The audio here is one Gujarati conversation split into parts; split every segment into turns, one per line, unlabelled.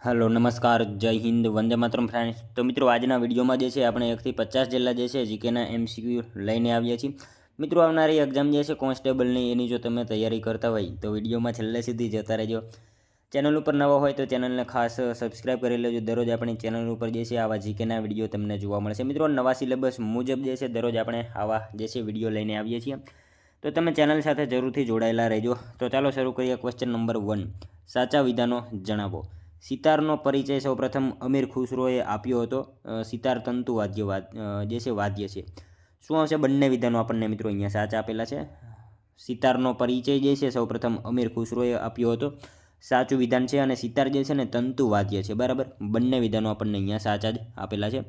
हेलो नमस्कार जय हिंद वंदे मातरम फ्रेंड्स। तो मित्रों આજના વિડીયોમાં જે છે આપણે 1 થી 50 જેટલા જે છે જીકેના એમસીક્યુ લઈને આવ્યા છીએ। મિત્રો આવનારી એક્ઝામ જે છે કોન્સ્ટેબલની એની જો તમે તૈયારી કરતા હોય તો વિડીયોમાં છેલ્લે સુધી જોતા રહેજો। ચેનલ ઉપર નવા હોય તો ચેનલને ખાસ સબસ્ક્રાઇબ કરી લેજો। દરરોજ આપણી ચેનલ ઉપર જે છે આવા જીકેના વિડીયો તમને જોવા મળશે। મિત્રો નવા સિલેબસ મુજબ જે છે દરરોજ આપણે આવા જે છે વિડીયો લઈને આવીએ છીએ, તો તમે ચેનલ સાથે જરૂરથી જોડાયેલા રહેજો। તો ચાલો શરૂ કરીએ। ક્વેશ્ચન નંબર 1, સાચા વિધાનો જણાવો। સિતારનો પરિચય સૌપ્રથમ અમીર ખુસરોએ આપ્યો હતો। સિતાર તંતુ વાદ્ય જે છે વાદ્ય છે। શું આવશે? બંને વિધાનો આપણને મિત્રો અહીંયા સાચા આપેલા છે। સિતારનો પરિચય જે છે સૌપ્રથમ અમીર ખુસરોએ આપ્યો હતો, સાચું વિધાન છે। અને સિતાર જે છે ને તંતુ વાદ્ય છે, બરાબર। બંને વિધાનો આપણને અહીંયા સાચા જ આપેલા છે।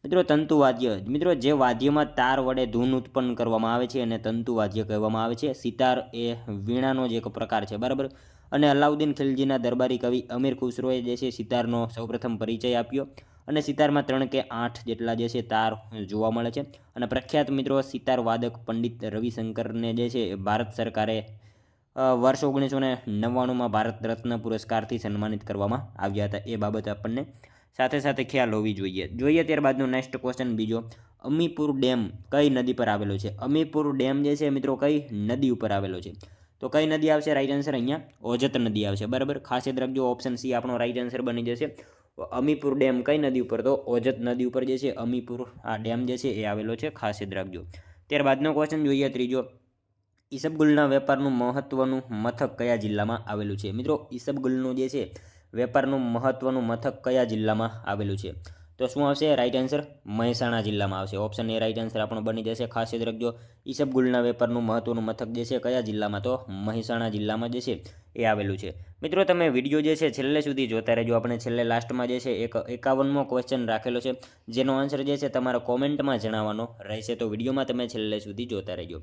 મિત્રો તંતુ વાદ્ય, મિત્રો જે વાદ્યમાં તાર વડે ધૂન ઉત્પન્ન કરવામાં આવે છે એને તંતુ વાદ્ય કહેવામાં આવે છે। સિતાર એ વીણાનો જ એક પ્રકાર છે, બરાબર। અને અલાઉદ્દીન ખિલજીના દરબારી કવિ અમીર ખુસરોએ જે છે સિતારનો સૌપ્રથમ પરિચય આપ્યો। અને સિતારમાં 3 કે 8 જેટલા જે છે તાર જોવા મળે છે। અને પ્રખ્યાત મિત્રો સિતાર વાદક પંડિત રવિશંકરને જે છે ભારત સરકારે વર્ષ 1999માં ભારત રત્ન પુરસ્કારથી સન્માનિત કરવામાં આવ્યા હતા। એ બાબત આપણને સાથે સાથે ખ્યાલ હોવી જોઈએ। ત્યારબાદનો નેક્સ્ટ ક્વેશ્ચન બીજો, અમીપુર ડેમ કઈ નદી પર આવેલો છે? અમીપુર ડેમ જે છે મિત્રો કઈ નદી ઉપર આવેલો છે? તો કઈ નદી આવશે? રાઈટ આન્સર અહીંયા ઓજત નદી આવશે, બરાબર। ખાસ યાદ રાખજો, ઓપ્શન સી આપણો રાઈટ આન્સર બની જશે। અમીપુર ડેમ કઈ નદી ઉપર? તો ઓજત નદી ઉપર જે છે અમીપુર આ ડેમ જે છે એ આવેલો છે, ખાસ યાદ રાખજો। ત્યારબાદનો ક્વેશ્ચન જોઈએ ત્રીજો, ઈસબગુલના વેપારનું મહત્વનું મથક કયા જિલ્લામાં આવેલું છે? મિત્રો ઈસબગુલનું જે છે વેપારનું મહત્વનું મથક કયા જિલ્લામાં આવેલું છે? તો શું આવશે? રાઈટ આન્સર મહેસાણા જિલ્લામાં આવશે। ઓપ્શન એ રાઈટ આન્સર આપણો બની જશે। ખાસ યાદ રાખજો, ઈસબગુલના વેપારનું મહત્વનું મથક જે છે કયા જિલ્લામાં? તો મહેસાણા જિલ્લામાં જે છે એ આવેલું છે। મિત્રો તમે વિડીયો જે છે છેલ્લે સુધી જોતા રહેજો। આપણે છેલ્લે લાસ્ટમાં જે છે એક 51મો ક્વેશ્ચન રાખેલો છે, જેનો આન્સર જે છે તમારા કોમેન્ટમાં જણાવવાનો રહેશે। તો વિડીયોમાં તમે છેલ્લે સુધી જોતા રહેજો।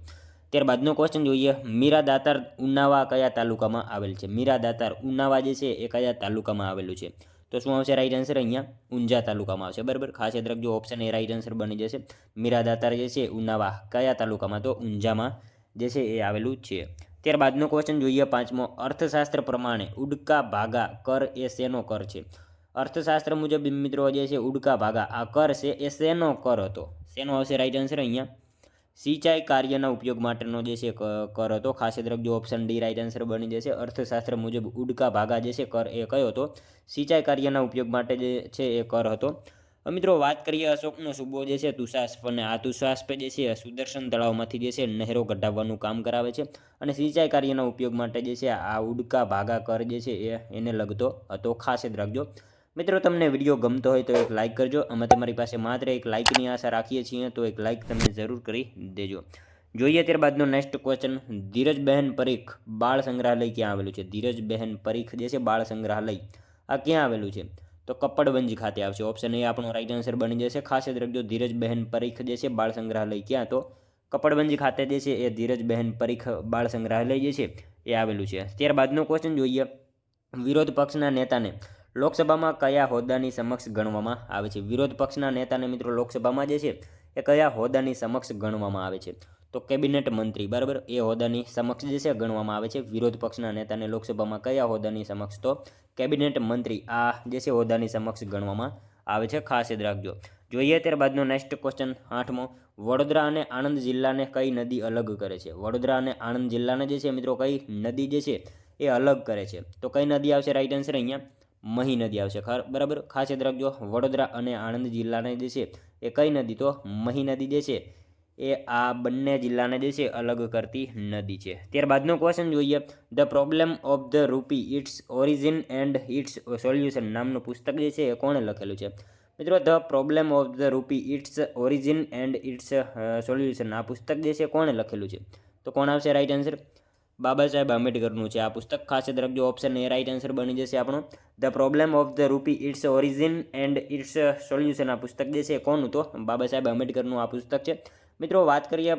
ત્યારબાદનો ક્વેશ્ચન જોઈએ, મીરા દાતાર ઉનાવા કયા તાલુકામાં આવેલ છે? મીરા દાતાર ઉનાવા જે છે એ કયા તાલુકામાં આવેલું છે? તો શું આવશે? રાઈટ આન્સર અહીંયા ઊંઝા તાલુકામાં આવશે, બરાબર। ખાસ યાદ રાખજો, ઓપ્શન એ રાઈટ આન્સર બની જશે। મીરા દાતાર જે છે ઉનાવા કયા તાલુકામાં? તો ઊંઝામાં જે છે એ આવેલું છે। ત્યારબાદનો ક્વેશ્ચન જોઈએ પાંચમો, અર્થશાસ્ત્ર પ્રમાણે ઉડકા ભાગા કર એ શેનો કર છે? અર્થશાસ્ત્ર મુજબ મિત્રો જે છે ઉડકા ભાગા આ કર છે એ શેનો કર હતો? શેનો આવશે? રાઈટ આન્સર અહીંયા સિંચાઈ કાર્યના ઉપયોગ માટેનો જે છે કર હતો। ખાસ યાદ રાખજો, ઓપ્શન ડી રાઈટ આન્સર બની જશે। અર્થશાસ્ત્ર મુજબ ઉડકા ભાગા જે છે કર એ કયો હતો? સિંચાઈ કાર્યના ઉપયોગ માટે જે છે એ કર હતો। મિત્રો વાત કરીએ અશોકનો સૂબો જે છે તુષાસ્પ, અને આ તુષાસ્પ જે છે સુદર્શન તળાવમાંથી જે છે નહેરો કઢાવવાનું કામ કરાવે છે। અને સિંચાઈ કાર્યના ઉપયોગ માટે જે છે આ ઉડકા ભાગા કર જે છે એને લગતો હતો, ખાસ યાદ રાખજો। મિત્રો તમને વિડીયો ગમતો હોય તો એક લાઇક કરજો। અમે તમારી પાસે માત્ર એક લાઇકની આશા રાખીએ છીએ, તો એક લાઇક તમે જરૂર કરી દેજો। જોઈએ ત્યારબાદનો નેક્સ્ટ ક્વેશ્ચન, ધીરજબહેન પરીખ બાળ સંગ્રહાલય ક્યાં આવેલું છે? ધીરજબહેન પરીખ જે છે બાળ સંગ્રહાલય આ ક્યાં આવેલું છે? તો કપ્પડવંજ ખાતે આવશે। ઓપ્શન એ આપણો રાઈટ આન્સર બની જશે। ખાસ યાદ રાખજો, ધીરજબહેન પરીખ જે છે બાળ સંગ્રહાલય ક્યાં? તો કપ્પડવંજ ખાતે જે છે એ ધીરજબહેન પરીખ બાળ સંગ્રહાલય જે છે એ આવેલું છે। ત્યારબાદનો ક્વેશ્ચન જોઈએ, વિરોધ પક્ષના નેતાને લોકસભામાં કયા હોદ્દાની સમક્ષ ગણવામાં આવે છે? વિરોધ પક્ષના નેતાને મિત્રો લોકસભામાં જે છે એ કયા હોદ્દાની સમક્ષ ગણવામાં આવે છે? તો કેબિનેટ મંત્રી, બરાબર, એ હોદ્દાની સમક્ષ જે છે ગણવામાં આવે છે। વિરોધ પક્ષના નેતાને લોકસભામાં કયા હોદ્દાની સમક્ષ? તો કેબિનેટ મંત્રી આ જે છે હોદ્દાની સમક્ષ ગણવામાં આવે છે, ખાસ યાદ રાખજો। જોઈએ ત્યારબાદનો નેક્સ્ટ ક્વેશ્ચન આઠમો, વડોદરા અને આણંદ જિલ્લાને કઈ નદી અલગ કરે છે? વડોદરા અને આણંદ જિલ્લાને જે છે મિત્રો કઈ નદી જે છે એ અલગ કરે છે? તો કઈ નદી આવશે? રાઈટ આન્સર અહીંયા મહી નદી આવશે, બરાબર। ખાસ યાદ રાખજો, વડોદરા અને આણંદ જિલ્લાને જે છે એ કઈ નદી? તો મહી નદી જે છે એ આ બંને જિલ્લાને જે છે અલગ કરતી નદી છે। ત્યારબાદનો ક્વેશ્ચન જોઈએ, the problem of the rupee, its origin and its solution નામનું પુસ્તક જે છે એ કોણે લખેલું છે? મિત્રો the problem of the rupee, its origin and its solution આ પુસ્તક જે છે કોણે લખેલું છે? તો કોણ આવશે? રાઈટ આન્સર બાબા સાહેબ આંબેડકરનું છે આ પુસ્તક। ખાસ યાદ રાખજો, ઓપ્શન એ રાઈટ આન્સર બની જશે આપણો। The problem of the rupee, its origin and its solution આ પુસ્તક જે છે કોનું? તો બાબા સાહેબ આંબેડકરનું આ પુસ્તક છે। મિત્રો વાત કરીએ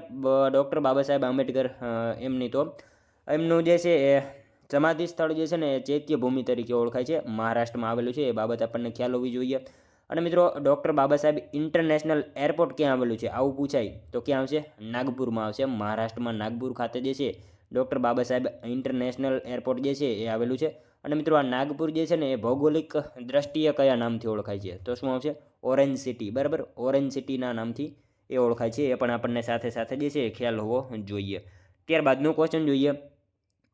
ડૉક્ટર બાબા સાહેબ આંબેડકર એમની, તો એમનું જે છે એ સમાધિ સ્થળ જે છે ને એ ચૈત્યભૂમિ તરીકે ઓળખાય છે, મહારાષ્ટ્રમાં આવેલું છે, એ બાબત આપણને ખ્યાલ હોવી જોઈએ। અને મિત્રો doctor Baba Saheb international airport ક્યાં આવેલું છે આવું પૂછાય તો ક્યાં આવશે? નાગપુરમાં આવશે। મહારાષ્ટ્રમાં નાગપુર ખાતે જે છે doctor Baba Saheb international airport જે છે એ આવેલું છે। અને મિત્રો આ નાગપુર જે છે ને એ ભૌગોલિક દ્રષ્ટિએ કયા નામથી ઓળખાય છે? તો શું આવશે? ઓરેન્જ સિટી, બરાબર, ઓરેન્જ સિટીના નામથી એ ઓળખાય છે. એ પણ આપણને સાથે સાથે જે છે એ ખ્યાલ હોવો જોઈએ. ત્યારબાદનો ક્વેશ્ચન જોઈએ,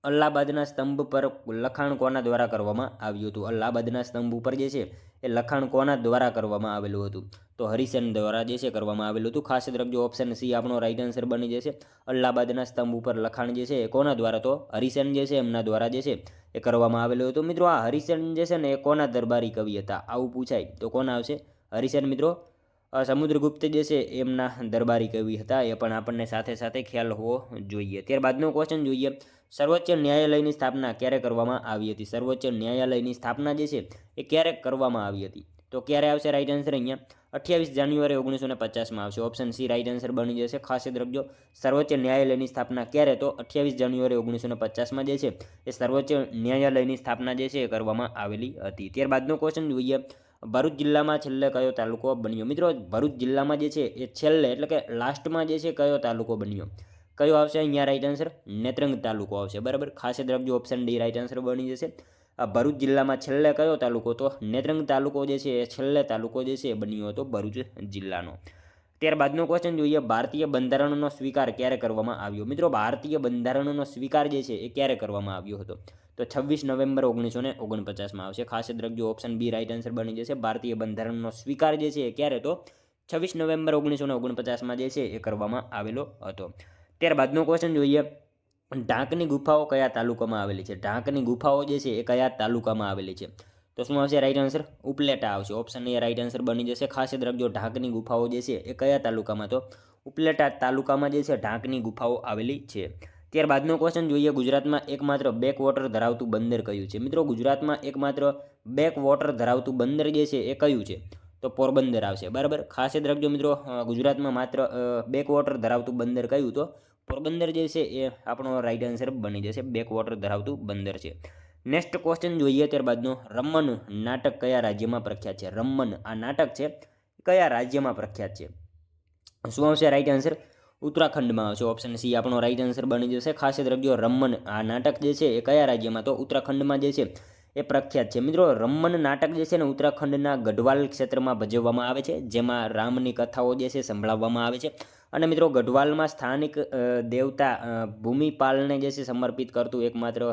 અલ્હાબાદના સ્તંભ પર લખાણ કોના દ્વારા કરવામાં આવ્યું હતું? અલ્હાબાદના સ્તંભ ઉપર જે છે એ લખાણ કોના દ્વારા કરવામાં આવેલું હતું? તો હરિસેન દ્વારા જે છે કરવામાં આવેલું હતું. ખાસ યાદ રાખજો, ઓપ્શન સી આપણો રાઈટ આન્સર બની જશે. અલ્હાબાદના સ્તંભ ઉપર લખાણ જે છે એ કોના દ્વારા? તો હરિસેન જે છે એમના દ્વારા જે છે એ કરવામાં આવેલું હતું. મિત્રો આ હરિસેન જે છે ને એ કોના દરબારી કવિ હતા? આવું પૂછાય તો કોના આવશે? હરિસેન મિત્રો સમુદ્રગુપ્ત જે છે એમના દરબારી કવિ હતા. એ પણ આપણને સાથે સાથે ખ્યાલ હોવો જોઈએ. ત્યારબાદનો ક્વેશ્ચન જોઈએ, સર્વોચ્ચ ન્યાયાલયની સ્થાપના ક્યારે કરવામાં આવી હતી? સર્વોચ્ચ ન્યાયાલયની સ્થાપના જે છે એ ક્યારે કરવામાં આવી હતી? તો ક્યારે આવશે રાઈટ આન્સર? અહીંયા 28 જાન્યુઆરી 1950માં આવશે. ઓપ્શન સી રાઈટ આન્સર બની જશે. ખાસ યાદ રાખજો, સર્વોચ્ચ ન્યાયાલયની સ્થાપના ક્યારે? તો 28 જાન્યુઆરી 1950માં જે છે એ સર્વોચ્ચ ન્યાયાલયની સ્થાપના જે છે એ કરવામાં આવેલી હતી. ત્યારબાદનો ક્વેશ્ચન જોઈએ, ભરૂચ જિલ્લામાં છેલ્લે કયો તાલુકો બન્યો? મિત્રો ભરૂચ જિલ્લામાં જે છે એ છેલ્લે એટલે કે લાસ્ટમાં જે છે કયો તાલુકો બન્યો? કયો આવશે અહીંયા રાઈટ આન્સર? નેત્રંગ તાલુકો આવશે, બરાબર. ખાસ યાદ રાખજો, ઓપ્શન ડી રાઈટ આન્સર બની જશે. ભરૂચ જિલ્લામાં છેલ્લે કયો તાલુકો? તો નેત્રંગ તાલુકો જે છે એ છેલ્લે તાલુકો જે છે એ બન્યો હતો ભરૂચ જિલ્લાનો. ત્યારબાદનો ક્વેશ્ચન જોઈએ, ભારતીય બંધારણનો સ્વીકાર ક્યારે કરવામાં આવ્યો? મિત્રો ભારતીય બંધારણનો સ્વીકાર જે છે એ ક્યારે કરવામાં આવ્યો હતો? તો 26 નવેમ્બર 1949માં આવશે. ખાસ યાદ રાખજો, ઓપ્શન બી રાઈટ આન્સર બની જશે. ભારતીય બંધારણનો સ્વીકાર જે છે એ ક્યારે? તો 26 નવેમ્બર 1949માં જે છે એ કરવામાં આવેલો હતો. ત્યારબાદનો ક્વેશ્ચન જોઈએ, ઢાંકની ગુફાઓ કયા તાલુકામાં આવેલી છે? ઢાંકની ગુફાઓ જે છે એ કયા તાલુકામાં આવેલી છે? તો શું આવશે રાઈટ આન્સર? ઉપલેટા આવશે. ઓપ્શન એ રાઈટ આન્સર બની જશે. ખાસ યાદ રાખજો, ઢાંકની ગુફાઓ જે છે એ કયા તાલુકામાં? તો ઉપલેટા તાલુકામાં જે છે ઢાંકની ગુફાઓ આવેલી છે. ત્યારબાદનો ક્વેશ્ચન જોઈએ, ગુજરાતમાં એકમાત્ર બેક વોટર ધરાવતું બંદર કયું છે? મિત્રો ગુજરાતમાં એકમાત્ર બેક વોટર ધરાવતું બંદર જે છે એ કયું છે? તો પોરબંદર આવશે, બરાબર. ખાસ યાદ રાખજો મિત્રો, ગુજરાતમાં માત્ર બેક વોટર ધરાવતું બંદર કયું? તો પોરબંદર જે છે એ આપણો રાઈટ આન્સર બની જશે. બેક વોટર ધરાવતું બંદર છે. નેક્સ્ટ ક્વેશ્ચન જોઈએ ત્યારબાદનો, રમન નાટક કયા રાજ્યમાં પ્રખ્યાત છે? રમન આ નાટક છે કયા રાજ્યમાં પ્રખ્યાત છે? શું આવશે રાઈટ આન્સર? ઉત્તરાખંડમાં આવશે. ઓપ્શન સી આપણો રાઈટ આન્સર બની જશે. ખાસ યાદ રાખજો, રમન આ નાટક જે છે એ કયા રાજ્યમાં? તો ઉત્તરાખંડમાં જે છે એ પ્રખ્યાત છે. મિત્રો રમન નાટક જે છે ને ઉત્તરાખંડના ગઢવાલ ક્ષેત્રમાં ભજવવામાં આવે છે, જેમાં રામની કથાઓ જે છે સંભળાવવામાં આવે છે. અને મિત્રો ગઢવાલમાં સ્થાનિક દેવતા ભૂમિપાલને જે છે સમર્પિત કરતું એકમાત્ર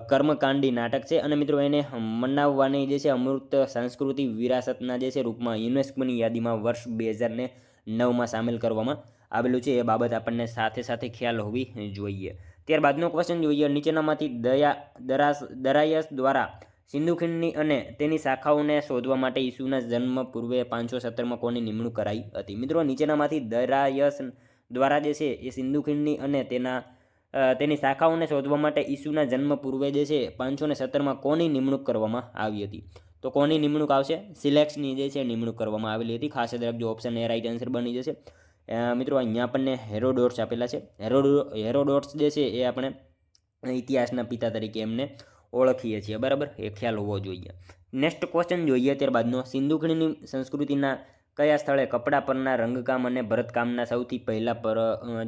કર્મકાંડી નાટક છે. અને મિત્રો એને મનાવવાની જે છે અમૃત સંસ્કૃતિ વિરાસતના જે છે રૂપમાં યુનેસ્કોની યાદીમાં વર્ષ 2009માં સામેલ કરવામાં આવેલું છે. એ બાબત આપણને સાથે સાથે ખ્યાલ હોવી જોઈએ. ત્યારબાદનો ક્વેશ્ચન જોઈએ, નીચેનામાંથી દરાયસ દ્વારા સિંધુ ખીણની અને તેની શાખાઓને શોધવા માટે ઈસુના જન્મ પૂર્વે 517માં કોની નિમણૂક કરાઈ હતી? મિત્રો નીચેનામાંથી દરાયસ દ્વારા જે છે એ સિંધુ ખીણની અને તેની શાખાઓને શોધવા માટે ઈસુના જન્મ પૂર્વે જે છે 517માં કોની નિમણૂક કરવામાં આવી હતી? તો કોની નિમણૂક આવશે? સિલેક્સની જે છે નિમણૂક કરવામાં આવેલી હતી. ખાસ યાદ રાખજો, ઓપ્શન એ રાઈટ આન્સર બની જશે. મિત્રો અહીંયા આપણને હેરોડોટ્સ આપેલા છે. હેરોડોટ્સ જે છે એ આપણે ઇતિહાસના પિતા તરીકે એમને ઓળખીએ છીએ, બરાબર. એ ખ્યાલ હોવો જોઈએ. નેક્સ્ટ ક્વેશ્ચન જોઈએ ત્યારબાદનો, સિંધુ ખીણની સંસ્કૃતિના કયા સ્થળે કપડા પરના રંગકામ અને ભરતકામના સૌથી પહેલા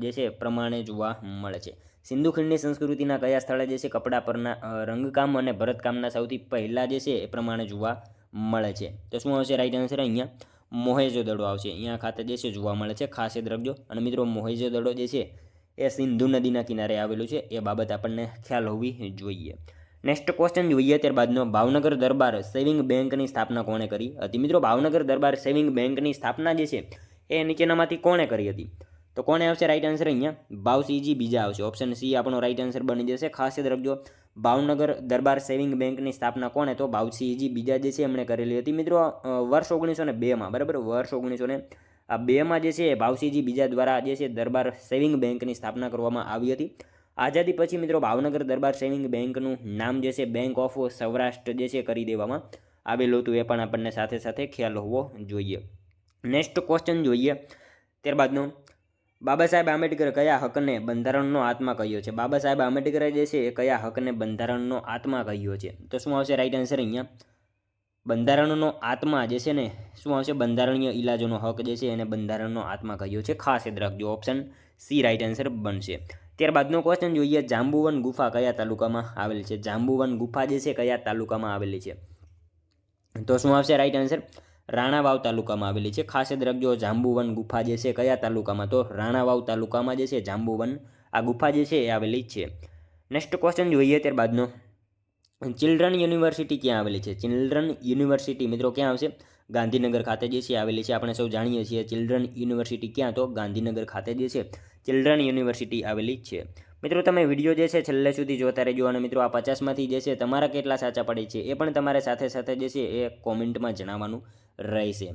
જે છે પ્રમાણે જોવા મળે છે? સિંધુ ખીણની સંસ્કૃતિના કયા સ્થળે જે છે કપડા પરના રંગકામ અને ભરતકામના સૌથી પહેલા જે છે એ પ્રમાણે જોવા મળે છે? તો શું આવશે રાઈટ આન્સર? અહીંયા મોહેજો-દડો આવશે. અહીંયા ખાતે જે છે જોવા મળે છે. ખાસ યાદ રાખજો. અને મિત્રો મોહેજો-દડો જે છે એ સિંધુ નદીના કિનારે આવેલું છે. એ બાબત આપણને ખ્યાલ હોવી જોઈએ. નેક્સ્ટ ક્વેશ્ચન જોઈએ ત્યારબાદનો, ભાવનગર દરબાર સેવિંગ બેંકની સ્થાપના કોણે કરી હતી? મિત્રો ભાવનગર દરબાર સેવિંગ બેંકની સ્થાપના જે છે એ નીચેનામાંથી કોણે કરી હતી? તો કોણે આવશે રાઈટ આન્સર? અહીંયા ભાવસિંહજી બીજા આવશે. ઓપ્શન સી આપણો રાઈટ આન્સર બની જશે. ખાસ યાદ રાખજો, ભાવનગર દરબાર સેવિંગ બેંકની સ્થાપના કોણે? તો ભાવસિંહજી બીજા જે છે એમણે કરેલી હતી. મિત્રો વર્ષ 1902માં, બરાબર, વર્ષ 1902માં જે છે ભાવસિંહજી બીજા દ્વારા જે છે દરબાર સેવિંગ બેંકની સ્થાપના કરવામાં આવી હતી. આઝાદી પછી મિત્રો ભાવનગર દરબાર સેવિંગ બેંકનું નામ જે છે બેંક ઓફ સૌરાષ્ટ્ર જે છે કરી દેવામાં આવેલું હતું. એ પણ આપણને સાથે સાથે ખ્યાલ હોવો જોઈએ. નેક્સ્ટ ક્વેશ્ચન જોઈએ ત્યારબાદનો, બાબા સાહેબ આંબેડકર કયા હકને બંધારણનો આત્મા કહ્યો છે? બાબા સાહેબ આંબેડકરે જે છે એ કયા હકને બંધારણનો આત્મા કહ્યો છે? તો શું આવશે રાઈટ આન્સર? અહીંયા બંધારણનો આત્મા જે છે ને શું આવશે? બંધારણીય ઇલાજોનો હક જે છે એને બંધારણનો આત્મા કહ્યો છે. ખાસ યાદ રાખજો, ઓપ્શન સી રાઈટ આન્સર બનશે. ત્યારબાદનો ક્વેશ્ચન જોઈએ, જાંબુવન ગુફા કયા તાલુકામાં આવેલી છે? જાંબુવન ગુફા જે છે કયા તાલુકામાં આવેલી છે? તો શું આવશે રાઈટ આન્સર? રાણાવાવ તાલુકામાં આવેલી છે. ખાસ યાદ રાખજો, જાંબુવન ગુફા જે છે કયા તાલુકામાં? તો રાણાવાવ તાલુકામાં જે છે જાંબુવન આ ગુફા જે છે એ આવેલી છે. નેક્સ્ટ ક્વેશ્ચન જોઈએ ત્યારબાદનો, ચિલ્ડ્રન યુનિવર્સિટી ક્યાં આવેલી છે? ચિલ્ડ્રન યુનિવર્સિટી મિત્રો ક્યાં આવશે? ગાંધીનગર ખાતે જે છે આવેલી છે. આપણે સૌ જાણીએ છીએ ચિલ્ડ્રન યુનિવર્સિટી ક્યાં? તો ગાંધીનગર ખાતે જે છે ચિલ્ડ્રન યુનિવર્સિટી આવેલી છે. મિત્રો તમે વિડીયો જે છે છેલ્લે સુધી જોતા રહેજો, અને મિત્રો આ 50માંથી જે છે તમારા કેટલા સાચા પડે છે એ પણ તમારે સાથે સાથે જે છે એ કોમેન્ટમાં જણાવવાનું રહેશે.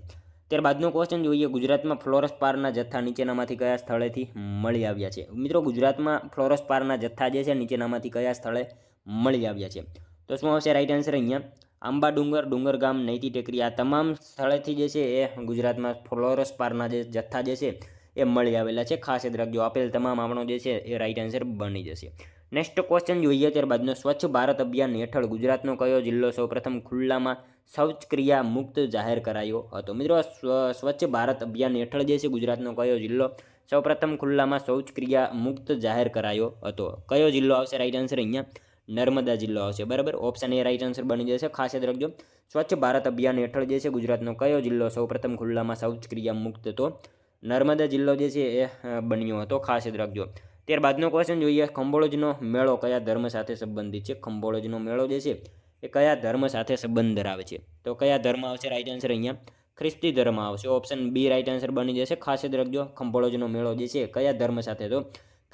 ત્યારબાદનો ક્વેશ્ચન જોઈએ, ગુજરાતમાં ફ્લોરોસ્પારના જથ્થા નીચેનામાંથી કયા સ્થળેથી મળી આવ્યા છે? મિત્રો ગુજરાતમાં ફ્લોરોસ્પારના જથ્થા જે છે નીચેનામાંથી કયા સ્થળે મળી આવ્યા છે? તો શું આવશે રાઈટ આન્સર? અહીંયા આંબા ડુંગર, ડુંગરગામ, નૈતી ટેકરી, આ તમામ સ્થળેથી જે છે એ ગુજરાતમાં ફ્લોરોસ્પારના જે જથ્થા જે છે એ મળી આવેલા છે. ખાસ યાદ રાખજો, આપેલ તમામ આપણો જે છે એ રાઈટ આન્સર બની જશે. નેક્સ્ટ ક્વેશ્ચન જોઈએ ત્યારબાદનો, સ્વચ્છ ભારત અભિયાન હેઠળ ગુજરાતનો કયો જિલ્લો સૌપ્રથમ ખુલ્લામાં શૌચક્રિયા મુક્ત જાહેર કરાયો હતો? મિત્રો સ્વચ્છ ભારત અભિયાન હેઠળ જે છે ગુજરાતનો કયો જિલ્લો સૌપ્રથમ ખુલ્લામાં શૌચક્રિયા મુક્ત જાહેર કરાયો હતો? કયો જિલ્લો આવશે રાઈટ આન્સર? અહીંયા નર્મદા જિલ્લો આવશે. બરાબર, ઓપ્શન એ રાઈટ આન્સર બની જશે. ખાસ યાદ રાખજો, સ્વચ્છ ભારત અભિયાન હેઠળ જે છે ગુજરાતનો કયો જિલ્લો સૌપ્રથમ ખુલ્લામાં શૌચક્રિયા મુક્ત? તો નર્મદા જિલ્લો જે છે એ બન્યો હતો. ખાસ યાદ રાખજો. ત્યારબાદનો ક્વેશ્ચન જોઈએ, ખંભોળજનો મેળો કયા ધર્મ સાથે સંબંધિત છે? ખંભોળજનો મેળો જે છે એ કયા ધર્મ સાથે સંબંધ ધરાવે છે? તો કયા ધર્મ આવશે રાઈટ આન્સર? અહીંયા ખ્રિસ્તી ધર્મ આવશે. ઓપ્શન બી રાઈટ આન્સર બની જશે. ખાસ યાદ રાખજો, ખંભોળજનો મેળો જે છે કયા ધર્મ સાથે? તો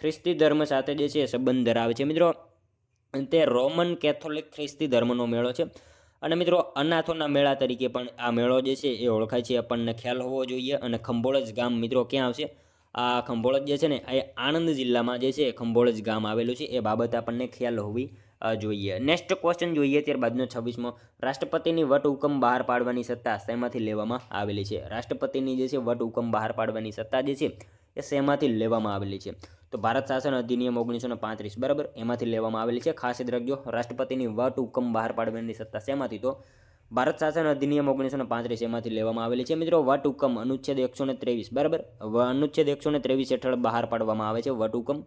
ખ્રિસ્તી ધર્મ સાથે જે છે સંબંધ ધરાવે છે. મિત્રો તે રોમન કેથોલિક ખ્રિસ્તી ધર્મનો મેળો છે. અને મિત્રો અનાથોના મેળા તરીકે પણ આ મેળો જે છે એ ઓળખાય છે, આપણને ખ્યાલ હોવો જોઈએ. અને ખંભોળજ ગામ મિત્રો ક્યાં આવશે? આ ખંભોળજ જે છે ને એ આણંદ જિલ્લામાં જે છે ખંભોળજ ગામ આવેલું છે, એ બાબત આપણને ખ્યાલ હોવી જોઈએ. નેક્સ્ટ ક્વેશ્ચન જોઈએ ત્યારબાદનો 26મો, રાષ્ટ્રપતિની વટ હુકમ બહાર પાડવાની સત્તા શેમાંથી લેવામાં આવેલી છે? રાષ્ટ્રપતિની જે છે વટ હુકમ બહાર પાડવાની સત્તા જે છે એ શેમાંથી લેવામાં આવેલી છે? તો ભારત શાસન અધિનિયમ 1935 બરાબર, એમાંથી લેવામાં આવેલી છે. ખાસ યાદ રાખજો, રાષ્ટ્રપતિની વટ હુકમ બહાર પાડવાની સત્તા શેમાંથી? તો ભારત શાસન અધિનિયમ 1935 એમાંથી લેવામાં આવેલી છે. મિત્રો વટ હુકમ અનુચ્છેદ 123 બરાબર, અનુચ્છેદ 123 હેઠળ બહાર પાડવામાં આવે છે વટ હુકમ.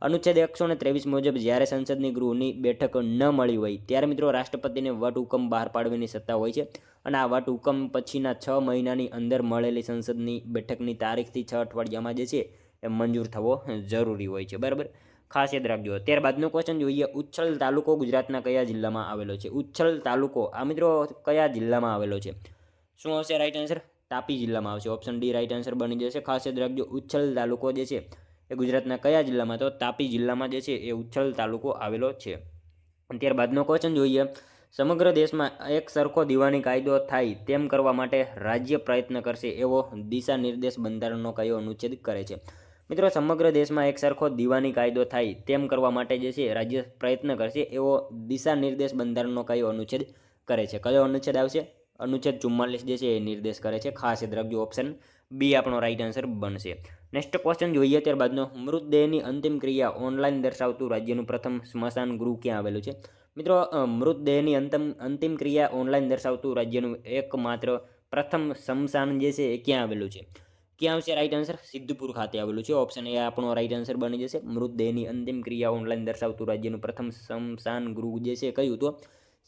અનુચ્છેદ 123 મુજબ જ્યારે સંસદની ગૃહની બેઠક ન મળી હોય ત્યારે મિત્રો રાષ્ટ્રપતિને વટ હુકમ બહાર પાડવાની સત્તા હોય છે. અને આ વટ હુકમ પછીના 6 મહિનાની અંદર મળેલી સંસદની બેઠકની તારીખથી 6 અઠવાડિયામાં જે છે એ મંજૂર થવો જરૂરી હોય છે. બરાબર, ખાસ યાદ રાખજો. ત્યારબાદનો ક્વેશ્ચન જોઈએ, ઉચ્છલ તાલુકો ગુજરાતના કયા જિલ્લામાં આવેલો છે? ઉચ્છલ તાલુકો આ મિત્રો કયા જિલ્લામાં આવેલો છે? શું આવશે રાઈટ આન્સર? તાપી જિલ્લામાં આવશે. ઓપ્શન ડી રાઈટ આન્સર બની જશે. ખાસ યાદ રાખજો, ઉચ્છલ તાલુકો જે છે એ ગુજરાતના કયા જિલ્લામાં? તો તાપી જિલ્લામાં જે છે એ ઉચ્છલ તાલુકો આવેલો છે. ત્યારબાદનો ક્વેશ્ચન જોઈએ, સમગ્ર દેશમાં એક સરખો દીવાની કાયદો થાય તેમ કરવા માટે રાજ્ય પ્રયત્ન કરશે એવો દિશા નિર્દેશ બંધારણનો કયો અનુચ્છેદ કરે છે? મિત્રો સમગ્ર દેશમાં એક સરખો દીવાની કાયદો થાય તેમ કરવા માટે જે છે રાજ્ય પ્રયત્ન કરશે એવો દિશા નિર્દેશ બંધારણનો કયો અનુચ્છેદ કરે છે? કયો અનુચ્છેદ આવશે? અનુચ્છેદ 44 જે છે એ નિર્દેશ કરે છે. ખાસ યાદ રાખજો, ઓપ્શન બી આપણો રાઈટ આન્સર બનશે. નેક્સ્ટ ક્વેશ્ચન જોઈએ ત્યારબાદનો, મૃતદેહની અંતિમ ક્રિયા ઓનલાઈન દર્શાવતું રાજ્યનું પ્રથમ સ્મશાન ગૃહ ક્યાં આવેલું છે? મિત્રો મૃતદેહની અંતિમ ક્રિયા ઓનલાઈન દર્શાવતું રાજ્યનું એકમાત્ર પ્રથમ સ્મશાન જે છે એ ક્યાં આવેલું છે? ક્યાં આવશે રાઈટ આન્સર? સિદ્ધપુર ખાતે આવેલું છે. ઓપ્શન એ આપણો રાઈટ આન્સર બની જશે. મૃતદેહની અંતિમ ક્રિયા ઓનલાઈન દર્શાવતું રાજ્યનું પ્રથમ સ્મશાન ગૃહ જે છે કયું? તો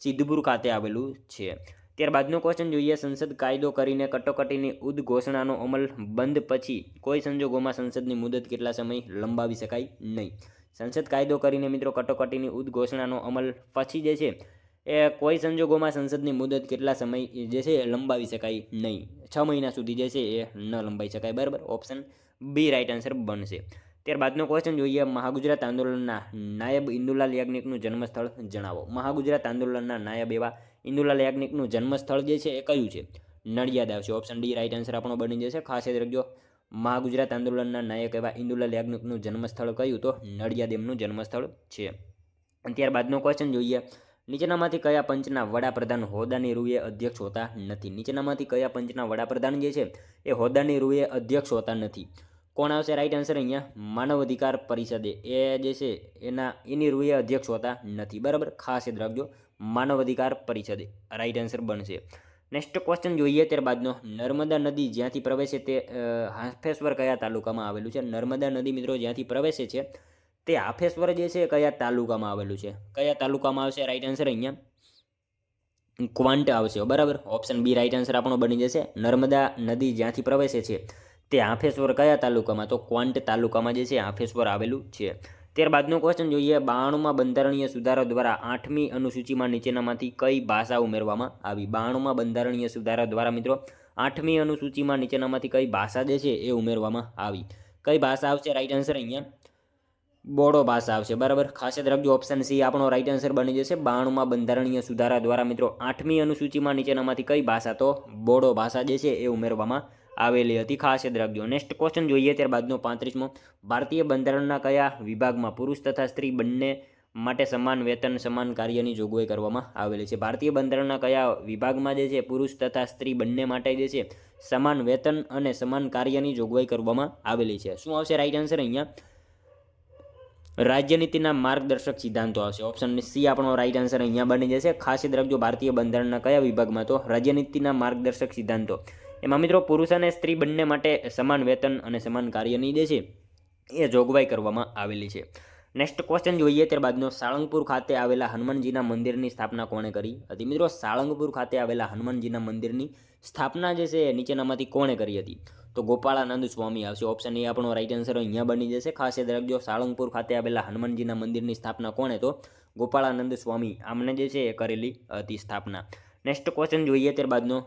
સિદ્ધપુર ખાતે આવેલું છે. ત્યારબાદનો ક્વેશ્ચન જોઈએ, સંસદ કાયદો કરીને કટોકટીની ઉદ્ઘોષણાનો અમલ બંધ પછી કોઈ સંજોગોમાં સંસદની મુદત કેટલા સમય લંબાવી શકાય નહીં? સંસદ કાયદો કરીને મિત્રો કટોકટીની ઉદ્ઘોષણાનો અમલ પછી જે છે એ કોઈ સંજોગોમાં સંસદની મુદત કેટલા સમય જે છે લંબાવી શકાય નહીં? 6 મહિના સુધી જે છે એ ન લંબાવી શકાય. બરાબર, ઓપ્શન બી રાઈટ આન્સર બનશે. ત્યારબાદનો ક્વેશ્ચન જોઈએ, મહાગુજરાત આંદોલનના નાયબ ઇન્દુલાલ યાજ્ઞિકનું જન્મસ્થળ જણાવો. મહાગુજરાત આંદોલનના નાયબ એવા ઇન્દુલાલ યાજ્ઞિકનું જન્મસ્થળ જે છે એ કયું છે? નડિયાદ આવશે. ઓપ્શન ડી રાઈટ આન્સર આપણો બની જશે. ખાસ યાદ રાખજો, મહાગુજરાત આંદોલનના નાયક એવા ઇન્દુલાલ યાજ્ઞિકનું જન્મસ્થળ કયું? તો નડિયાદ એમનું જન્મસ્થળ છે. ત્યારબાદનો ક્વેશ્ચન જોઈએ, નીચેનામાંથી કયા પંચના વડાપ્રધાન હોદ્દાની રૂએ અધ્યક્ષ હોતા નથી? નીચેનામાંથી કયા પંચના વડાપ્રધાન જે છે એ હોદ્દાની રૂએ અધ્યક્ષ હોતા નથી? કોણ આવશે રાઈટ આન્સર? અહીંયા માનવ અધિકાર પરિષદે એ જે છે એની રૂએ અધ્યક્ષ હોતા નથી. બરાબર, ખાસ યાદ રાખજો, માનવ અધિકાર પરિષદે રાઈટ આન્સર બનશે. નેક્સ્ટ ક્વેશ્ચન જોઈએ ત્યારબાદનો, નર્મદા નદી જ્યાંથી પ્રવેશે તે હાંફેશ્વર કયા તાલુકામાં આવેલું છે? નર્મદા નદી મિત્રો જ્યાંથી પ્રવેશે છે તે આફેશ્વર જે છે કયા તાલુકામાં આવેલું છે? કયા તાલુકામાં આવશે? રાઈટ આન્સર અહીંયા ક્વાંટ આવશે, બરાબર. ઓપ્શન બી રાઈટ આન્સર આપણો બની જશે. નર્મદા નદી જ્યાંથી પ્રવેશે છે તે આફેશ્વર કયા તાલુકામાં? તો ક્વાંટ તાલુકામાં જે છે આફેશ્વર આવેલું છે. ત્યારબાદનો ક્વેશ્ચન જોઈએ. 92માં બંધારણીય સુધારા દ્વારા 8મી અનુસૂચિમાં નીચેનામાંથી કઈ ભાષા ઉમેરવામાં આવી? 92માં બંધારણીય સુધારા દ્વારા મિત્રો 8મી અનુસૂચિમાં નીચેનામાંથી કઈ ભાષા જે છે એ ઉમેરવામાં આવી? કઈ ભાષા આવશે? રાઈટ આન્સર અહીંયા બોડો ભાષા આવશે, બરાબર. ખાસ યાદ રાખજો, ઓપ્શન સી આપણો રાઈટ આન્સર બની જશે. 92માં બંધારણીય સુધારા દ્વારા મિત્રો 8મી અનુસૂચિમાં નીચેનામાંથી કઈ ભાષા? તો બોડો ભાષા જે છે એ ઉમેરવામાં આવેલી હતી. ખાસ યાદ રાખજો. નેક્સ્ટ ક્વેશ્ચન જોઈએ. ત્યારબાદનો 35મો. ભારતીય બંધારણના કયા વિભાગમાં પુરુષ તથા સ્ત્રી બંને માટે સમાન વેતન સમાન કાર્યની જોગવાઈ કરવામાં આવેલી છે? ભારતીય બંધારણના કયા વિભાગમાં જે છે પુરુષ તથા સ્ત્રી બંને માટે જે છે સમાન વેતન અને સમાન કાર્યની જોગવાઈ કરવામાં આવેલી છે? શું આવશે રાઈટ આન્સર અહીંયા? રાજ્યનીતિના માર્ગદર્શક સિદ્ધાંતો આવશે. ઓપ્શન સી આપણો રાઈટ આન્સર અહીંયા બની જશે. ખાસ યાદ રાખજો, ભારતીય બંધારણના કયા વિભાગમાં? તો રાજ્યનીતિના માર્ગદર્શક સિદ્ધાંતો. એમાં મિત્રો પુરુષ અને સ્ત્રી બંને માટે સમાન વેતન અને સમાન કાર્યની જે છે એ જોગવાઈ કરવામાં આવેલી છે. નેક્સ્ટ ક્વેશ્ચન જોઈએ. ત્યારબાદનો સાળંગપુર ખાતે આવેલા હનુમાનજીના મંદિરની સ્થાપના કોણે કરી હતી? મિત્રો સાળંગપુર ખાતે આવેલા હનુમાનજીના મંદિરની સ્થાપના જે છે નીચેનામાંથી કોણે કરી હતી? તો ગોપાળાનંદ સ્વામી આવશે. ઓપ્શન એ આપણો રાઈટ આન્સર અહીંયા બની જશે. ખાસ યાદ રાખજો, સાળંગપુર ખાતે આવેલા હનુમાનજીના મંદિરની સ્થાપના કોણે? તો ગોપાળાનંદ સ્વામી આમને જે છે એ કરેલી હતી સ્થાપના. નેક્સ્ટ ક્વેશ્ચન જોઈએ. ત્યારબાદનો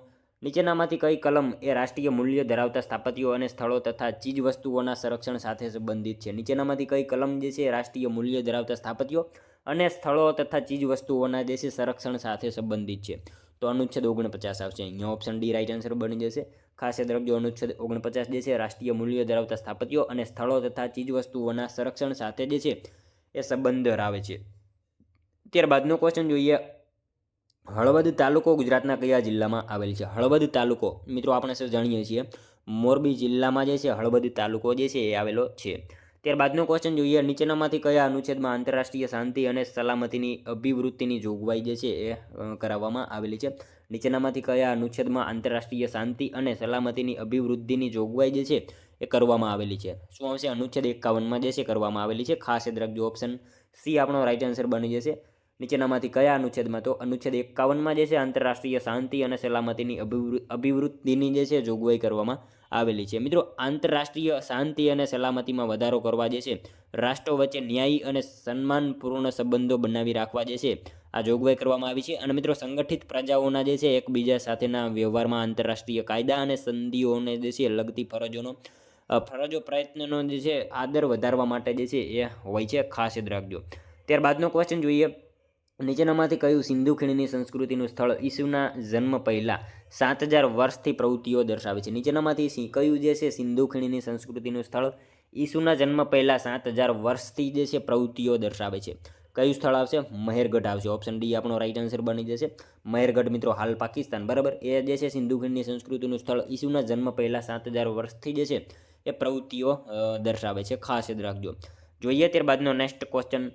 નીચેનામાંથી કઈ કલમ એ રાષ્ટ્રીય મૂલ્ય ધરાવતા સ્થાપત્યો અને સ્થળો તથા ચીજ વસ્તુઓના સંરક્ષણ સાથે સંબંધિત છે? નીચેનામાંથી કઈ કલમ જે છે રાષ્ટ્રીય મૂલ્ય ધરાવતા સ્થાપત્યો અને સ્થળો તથા ચીજ વસ્તુઓના જે છે સંરક્ષણ સાથે સંબંધિત છે? તો અનુચ્છેદ 49 આવશે. અહીંયા ઓપ્શન ડી રાઈટ આન્સર બની જશે. ખાસ યાદ રાખજો, અનુચ્છેદ 49 જે છે રાષ્ટ્રીય મૂલ્ય ધરાવતા સ્થાપત્યો અને સ્થળો તથા ચીજ વસ્તુઓના સંરક્ષણ સાથે જે છે એ સંબંધ ધરાવે છે. ત્યારબાદનો ક્વેશ્ચન જોઈએ. હળવદ તાલુકો ગુજરાતના કયા જિલ્લામાં આવેલ છે? હળવદ તાલુકો મિત્રો આપણે સૌ જાણીએ છીએ મોરબી જિલ્લામાં જે છે હળવદ તાલુકો જે છે એ આવેલો છે. ત્યારબાદનો ક્વેશ્ચન જોઈએ. નીચેનામાંથી કયા અનુચ્છેદમાં આંતરરાષ્ટ્રીય શાંતિ અને સલામતીની અભિવૃદ્ધિની જોગવાઈ જે છે એ કરાવવામાં આવેલી છે? નીચેનામાંથી કયા અનુચ્છેદમાં આંતરરાષ્ટ્રીય શાંતિ અને સલામતીની અભિવૃદ્ધિની જોગવાઈ જે છે એ કરવામાં આવેલી છે? શું આવશે? અનુચ્છેદ 51માં જે છે કરવામાં આવેલી છે. ખાસ યાદ રાખજો, ઓપ્શન સી આપણો રાઈટ આન્સર બની જશે. નીચેનામાંથી કયા અનુચ્છેદમાં? તો અનુચ્છેદ 51માં જે છે આંતરરાષ્ટ્રીય શાંતિ અને સલામતીની અભિવૃદ્ધિની જે છે જોગવાઈ કરવામાં આવેલી છે. મિત્રો આંતરરાષ્ટ્રીય શાંતિ અને સલામતીમાં વધારો કરવા જે છે રાષ્ટ્રો વચ્ચે ન્યાયી અને સન્માનપૂર્ણ સંબંધો બનાવી રાખવા જે છે આ જોગવાઈ કરવામાં આવી છે. અને મિત્રો સંગઠિત પ્રજાઓના જે છે એકબીજા સાથેના વ્યવહારમાં આંતરરાષ્ટ્રીય કાયદા અને સંધિઓને જે છે લગતી ફરજો પ્રયત્નનો જે છે આદર વધારવા માટે જે છે એ હોય છે. ખાસ યાદ રાખજો. ત્યારબાદનો ક્વેશ્ચન જોઈએ. નીચેનામાંથી કયું સિંધુ ખીણની સંસ્કૃતિનું સ્થળ ઈસુના જન્મ પહેલાં 7000 વર્ષથી પ્રવૃત્તિઓ દર્શાવે છે? નીચેનામાંથી કયું જે છે સિંધુ ખીણની સંસ્કૃતિનું સ્થળ ઈસુના જન્મ પહેલાં 7000 વર્ષથી જે છે પ્રવૃત્તિઓ દર્શાવે છે? કયું સ્થળ આવશે? મહેરગઢ આવશે. ઓપ્શન ડી આપણો રાઈટ આન્સર બની જશે. મહેરગઢ મિત્રો હાલ પાકિસ્તાન, બરાબર, એ જે છે સિંધુ ખીણની સંસ્કૃતિનું સ્થળ ઈસુના જન્મ પહેલાં 7000 વર્ષથી જે છે એ પ્રવૃત્તિઓ દર્શાવે છે. ખાસ યાદ રાખજો. જોઈએ ત્યારબાદનો નેક્સ્ટ ક્વેશ્ચન.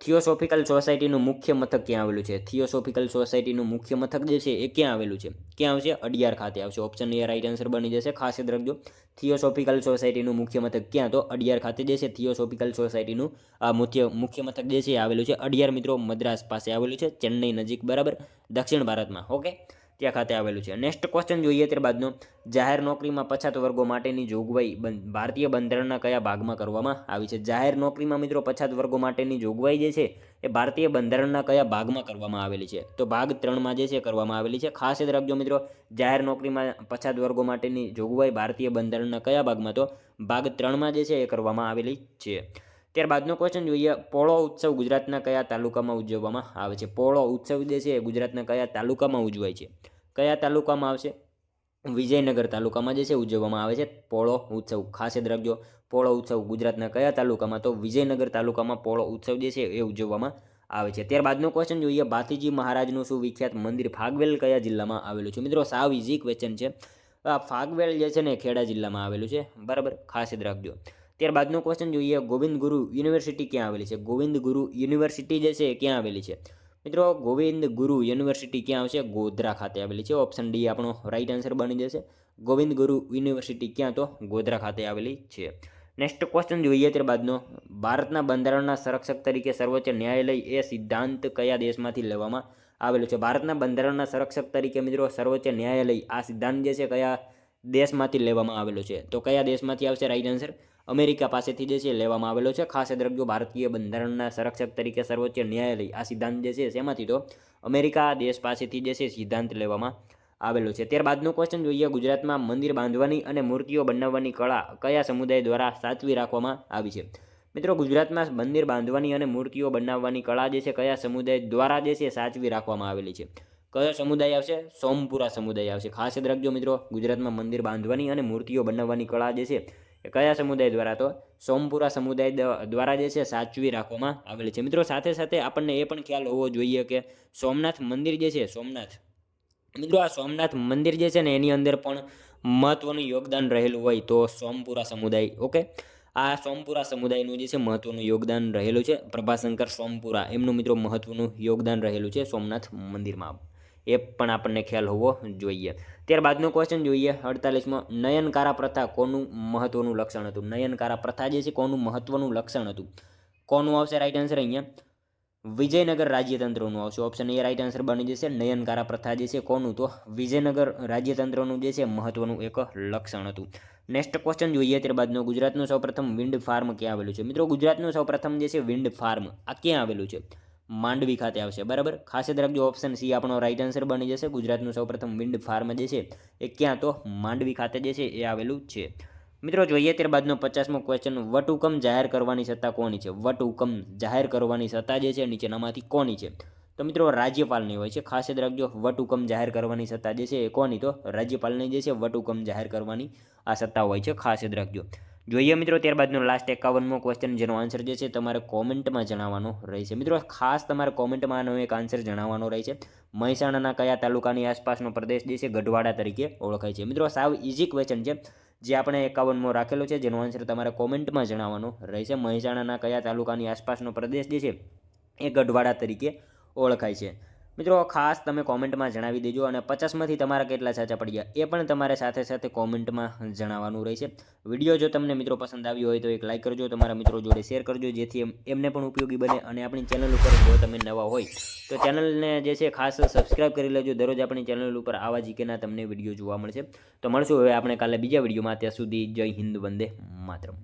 થિયોસોફિકલ સોસાયટીનું મુખ્ય મથક ક્યાં આવેલું છે? થિયોસોફિકલ સોસાયટીનું મુખ્ય મથક જે છે એ ક્યાં આવેલું છે? ક્યાં આવશે? અડિયાર ખાતે આવશે. ઓપ્શન એ રાઈટ આન્સર બની જશે. ખાસ યાદ રાખજો, થિયોસોફિકલ સોસાયટીનું મુખ્ય મથક ક્યાં? તો અડિયાર ખાતે જે છે થિયોસોફિકલ સોસાયટીનું મુખ્ય મથક જે છે આવેલું છે. અડિયાર મિત્રો મદ્રાસ પાસે આવેલું છે, ચેન્નઈ નજીક, બરાબર, દક્ષિણ ભારતમાં. ઓકે, ત્યાં ખાતે આવેલું છે. નેક્સ્ટ ક્વેશ્ચન જોઈએ ત્યારબાદનો. જાહેર નોકરીમાં પછાત વર્ગો માટેની જોગવાઈ ભારતીય બંધારણના કયા ભાગમાં કરવામાં આવી છે? જાહેર નોકરીમાં મિત્રો પછાત વર્ગો માટેની જોગવાઈ જે છે એ ભારતીય બંધારણના કયા ભાગમાં કરવામાં આવેલી છે? તો ભાગ 3માં જે છે કરવામાં આવેલી છે. ખાસ યાદ રાખજો મિત્રો, જાહેર નોકરીમાં પછાત વર્ગો માટેની જોગવાઈ ભારતીય બંધારણના કયા ભાગમાં? તો ભાગ 3માં જે છે એ કરવામાં આવેલી છે. ત્યારબાદનો ક્વેશ્ચન જોઈએ. પોળો ઉત્સવ ગુજરાતના કયા તાલુકામાં ઉજવવામાં આવે છે? પોળો ઉત્સવ જે છે ગુજરાતના કયા તાલુકામાં ઉજવાય છે? કયા તાલુકામાં આવશે? વિજયનગર તાલુકામાં જે છે ઉજવવામાં આવે છે પોળો ઉત્સવ. ખાસ યાદ રાખજો, પોળો ઉત્સવ ગુજરાતના કયા તાલુકામાં? તો વિજયનગર તાલુકામાં પોળો ઉત્સવ જે છે એ ઉજવવામાં આવે છે. ત્યારબાદનો ક્વેશ્ચન જોઈએ. ભાતીજી મહારાજનું સુવિખ્યાત મંદિર ફાગવેલ કયા જિલ્લામાં આવેલું છે? મિત્રો સાવ ઇઝી ક્વેશ્ચન છે. ફાગવેલ જે છે ને ખેડા જિલ્લામાં આવેલું છે, બરાબર, ખાસ યાદ રાખજો. ત્યારબાદનો ક્વેશ્ચન જોઈએ. ગોવિંદ ગુરુ યુનિવર્સિટી ક્યાં આવેલી છે? ગોવિંદ ગુરુ યુનિવર્સિટી જે છે ક્યાં આવેલી છે? મિત્રો ગોવિંદ ગુરુ યુનિવર્સિટી ક્યાં આવશે? ગોધરા ખાતે આવેલી છે. ઓપ્શન ડી આપણો રાઈટ આન્સર બની જશે. ગોવિંદ ગુરુ યુનિવર્સિટી ક્યાં? તો ગોધરા ખાતે આવેલી છે. નેક્સ્ટ ક્વેશ્ચન જોઈએ ત્યારબાદનો, ભારતના બંધારણના સંરક્ષક તરીકે સર્વોચ્ચ ન્યાયાલય એ સિદ્ધાંત કયા દેશમાંથી લેવામાં આવેલું છે? ભારતના બંધારણના સંરક્ષક તરીકે મિત્રો સર્વોચ્ચ ન્યાયાલય આ સિદ્ધાંત જે છે કયા દેશમાંથી લેવામાં આવેલો છે? તો કયા દેશમાંથી આવશે રાઈટ આન્સર? અમેરિકા પાસેથી જે છે લેવામાં આવેલો છે. ખાસ યાદ રાખજો, ભારતીય બંધારણના સંરક્ષક તરીકે સર્વોચ્ચ ન્યાયાલય આ સિદ્ધાંત જે છે શેમાંથી? તો અમેરિકા દેશ પાસેથી જે છે સિદ્ધાંત લેવામાં આવેલો છે. ત્યારબાદનો ક્વેશ્ચન જોઈએ, ગુજરાતમાં મંદિર બાંધવાની અને મૂર્તિઓ બનાવવાની કળા કયા સમુદાય દ્વારા સાચવી રાખવામાં આવી છે? મિત્રો ગુજરાતમાં મંદિર બાંધવાની અને મૂર્તિઓ બનાવવાની કળા જે છે કયા સમુદાય દ્વારા જે છે સાચવી રાખવામાં આવેલી છે? કયો સમુદાય આવશે? સોમપુરા સમુદાય આવશે. ખાસ યાદ રાખજો મિત્રો, ગુજરાતમાં મંદિર બાંધવાની અને મૂર્તિઓ બનાવવાની કળા જે છે એ કયા સમુદાય દ્વારા? તો સોમપુરા સમુદાય દ્વારા જે છે સાચવી રાખવામાં આવેલી છે. મિત્રો સાથે સાથે આપણને એ પણ ખ્યાલ હોવો જોઈએ કે સોમનાથ મંદિર જે છે, મિત્રો આ સોમનાથ મંદિર જે છે ને એની અંદર પણ મહત્વનું યોગદાન રહેલું હોય તો સોમપુરા સમુદાય. ઓકે, આ સોમપુરા સમુદાયનું જે છે મહત્વનું યોગદાન રહેલું છે. પ્રભાશંકર સોમપુરા એમનું મિત્રો મહત્વનું યોગદાન રહેલું છે સોમનાથ મંદિરમાં, એ પણ આપણને ખ્યાલ હોવો જોઈએ. ત્યારબાદનો ક્વેશ્ચન જોઈએ 48માં, નયનકારા પ્રથા કોનું મહત્વનું લક્ષણ હતું? નયનકારા પ્રથા જે છે કોનું મહત્વનું લક્ષણ હતું? કોનું આવશે રાઈટ આન્સર? અહીંયા વિજયનગર રાજ્યતંત્રનું આવશે. ઓપ્શન એ રાઈટ આન્સર બની જશે. નયનકારા પ્રથા જે છે કોનું? તો વિજયનગર રાજ્યતંત્રનું જે છે મહત્વનું એક લક્ષણ હતું. નેક્સ્ટ ક્વેશ્ચન જોઈએ ત્યારબાદનો, ગુજરાતનું સૌપ્રથમ વિન્ડ ફાર્મ ક્યાં આવેલું છે? મિત્રો ગુજરાતનું સૌપ્રથમ જે છે વિન્ડ ફાર્મ આ ક્યાં આવેલું છે? માંડવી ખાતે આવશે. બરાબર, ખાસ યાદ રાખજો, ઓપ્શન સી આપણો રાઈટ આન્સર બની જશે. ગુજરાતનું સૌપ્રથમ વિન્ડ ફાર્મ જે છે એ ક્યાં? તો માંડવી ખાતે જે છે એ આવેલું છે. મિત્રો જોઈએ ત્યારબાદનો 50મો ક્વેશ્ચન, વટહુકમ જાહેર કરવાની સત્તા કોની છે? વટહુકમ જાહેર કરવાની સત્તા જે છે નીચેનામાંથી કોની છે? તો મિત્રો રાજ્યપાલની હોય છે. ખાસ યાદ રાખજો, વટહુકમ જાહેર કરવાની સત્તા જે છે એ કોની? તો રાજ્યપાલની જે છે વટહુકમ જાહેર કરવાની આ સત્તા હોય છે. ખાસ યાદ રાખજો. જોઈએ મિત્રો ત્યારબાદનો લાસ્ટ 51મો ક્વેશ્ચન, જેનો આન્સર જે છે તમારે કોમેન્ટમાં જણાવવાનો રહેશે. મિત્રો ખાસ તમારે કોમેન્ટમાં આનો એક આન્સર જણાવવાનો રહેશે. મહેસાણાના કયા તાલુકાની આસપાસનો પ્રદેશ જે છે ગઢવાડા તરીકે ઓળખાય છે? મિત્રો સાવ ઇઝી ક્વેશ્ચન છે, જે આપણે 51મો રાખેલો છે, જેનો આન્સર તમારે કોમેન્ટમાં જણાવવાનો રહેશે. મહેસાણાના કયા તાલુકાની આસપાસનો પ્રદેશ જે છે એ ગઢવાડા તરીકે ઓળખાય છે? મિત્રો ખાસ તમે કોમેન્ટમાં જણાવી દેજો, અને 50માંથી તમારા કેટલા સાચા પડ્યા એ પણ તમારે સાથે સાથે કોમેન્ટમાં જણાવવાનું રહેશે. વિડીયો જો તમને મિત્રો પસંદ આવ્યો હોય તો એક લાઇક કરજો, તમારા મિત્રો જોડે શેર કરજો, જેથી એમને પણ ઉપયોગી બને. અને આપણી ચેનલ ઉપર જો તમે નવા હોય તો ચેનલને જે છે ખાસ સબસ્ક્રાઈબ કરી લેજો. દરરોજ આપણી ચેનલ ઉપર આવા જીકેના તમને વિડીયો જોવા મળશે. તો મળશું હવે આપણે કાલે બીજા વિડીયોમાં. ત્યાં સુધી જય હિન્દ, વંદે માતરમ.